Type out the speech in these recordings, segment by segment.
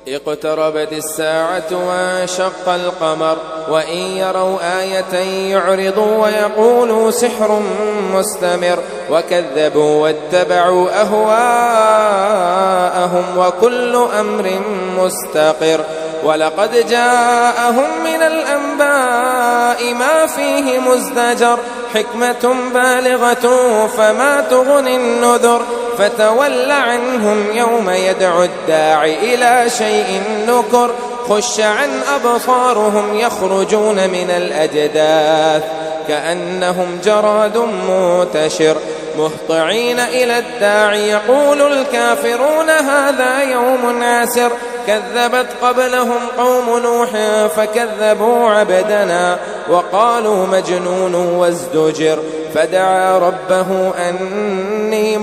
اقتربت الساعة وانشق القمر وإن يروا آية يعرضوا ويقولوا سحر مستمر وكذبوا واتبعوا أهواءهم وكل أمر مستقر ولقد جاءهم من الأنباء ما فيه مزدجر حكمة بالغة فما تغني النذر فتول عنهم يوم يدعو الداعي إلى شيء نكر خش عن أبصارهم يخرجون من الأجداث كأنهم جراد منتشر مهطعين إلى الداعي يقول الكافرون هذا يوم عسر كذبت قبلهم قوم نوح فكذبوا عبدنا وقالوا مجنون وازدجر فدعا ربه أني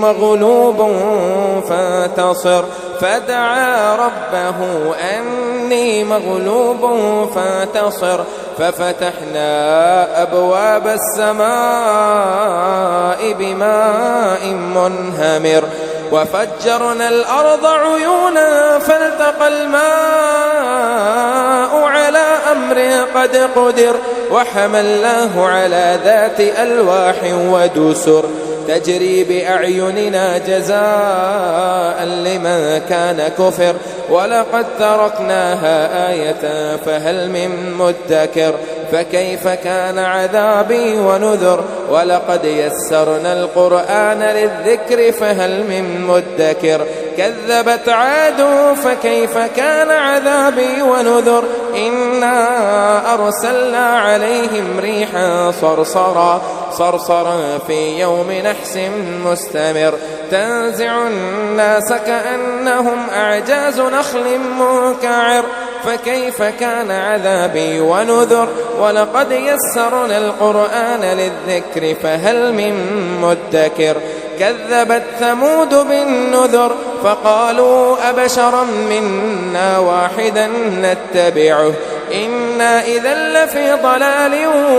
مغلوب فانتصر ففتحنا أبواب السماء بماء منهمر وفجرنا الأرض عيونا فالتقى الماء على أمر قد قدر وحملناه على ذات ألواح ودسر تجري بأعيننا جزاء لمن كان كفر ولقد تركناها آية فهل من مدكر فكيف كان عذابي ونذر ولقد يسرنا القرآن للذكر فهل من مدكر كذبت عاد فكيف كان عذابي ونذر إنا أرسلنا عليهم ريحا صرصرا في يوم نحس مستمر تنزع الناس كأنهم أعجاز نخل منقعر فكيف كان عذابي ونذر ولقد يسرنا القرآن للذكر فهل من مدكر كذبت ثمود بالنذر فقالوا أبشرا منا واحدا نتبعه إنا إذا لفي ضلال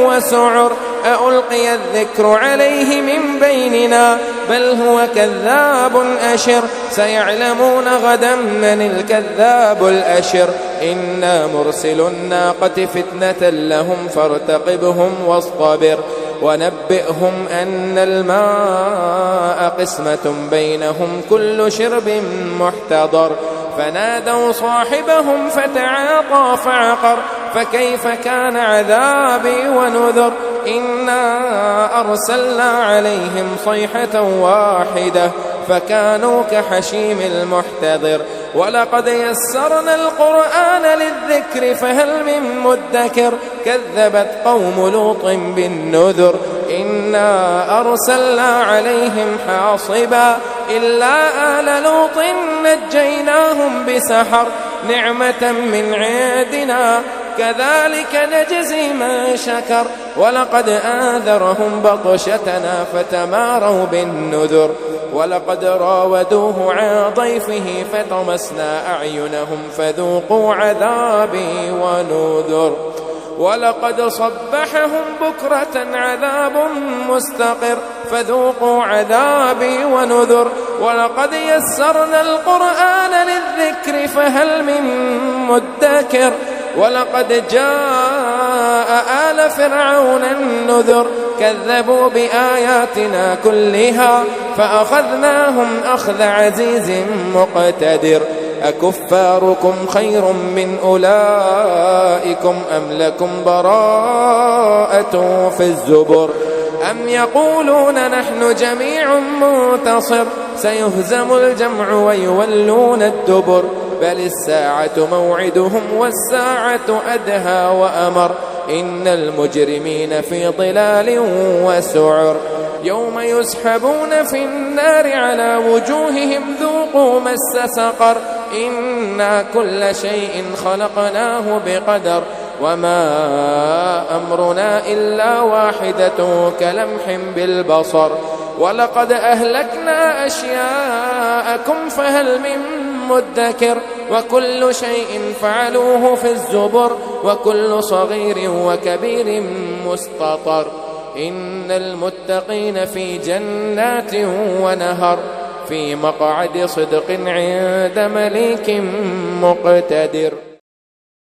وسعر ألقي الذكر عليه من بيننا بل هو كذاب أشر سيعلمون غدا من الكذاب الأشر إنا مرسل الناقة فتنة لهم فارتقبهم واصطبر ونبئهم أن الماء قسمة بينهم كل شرب محتضر فنادوا صاحبهم فتعاطى فعقر فكيف كان عذابي ونذر إنا أرسلنا عليهم صيحة واحدة فكانوا كحشيم المحتضر ولقد يسرنا القرآن للذكر فهل من مدكر كذبت قوم لوط بالنذر إنا أرسلنا عليهم حاصبا إلا آل لوط نجيناهم بسحر نعمة من عندنا كذلك نجزي من شكر ولقد آذرهم بطشتنا فتماروا بالنذر ولقد راودوه عن ضيفه فطمسنا أعينهم فذوقوا عذابي ونذر ولقد صبحهم بكرة عذاب مستقر فذوقوا عذابي ونذر ولقد يسرنا القرآن للذكر فهل من مدكر ولقد جاء آل فرعون النذر كذبوا بآياتنا كلها فأخذناهم أخذ عزيز مقتدر أكفاركم خير من أولئكم أم لكم براءة في الزبر أم يقولون نحن جميع منتصر سيهزم الجمع ويولون الدبر بل الساعة موعدهم والساعة أدهى وأمر إن المجرمين في ضلال وسعر يوم يسحبون في النار على وجوههم ذوقوا مس سقر إنا كل شيء خلقناه بقدر وما أمرنا إلا واحدة كلمح بالبصر ولقد أهلكنا أشياءكم فهل من مدكر وكل شيء فعلوه في الزبر وكل صغير وكبير مستطر إن المتقين في جنات ونهر في مقعد صدق عند مليك مقتدر.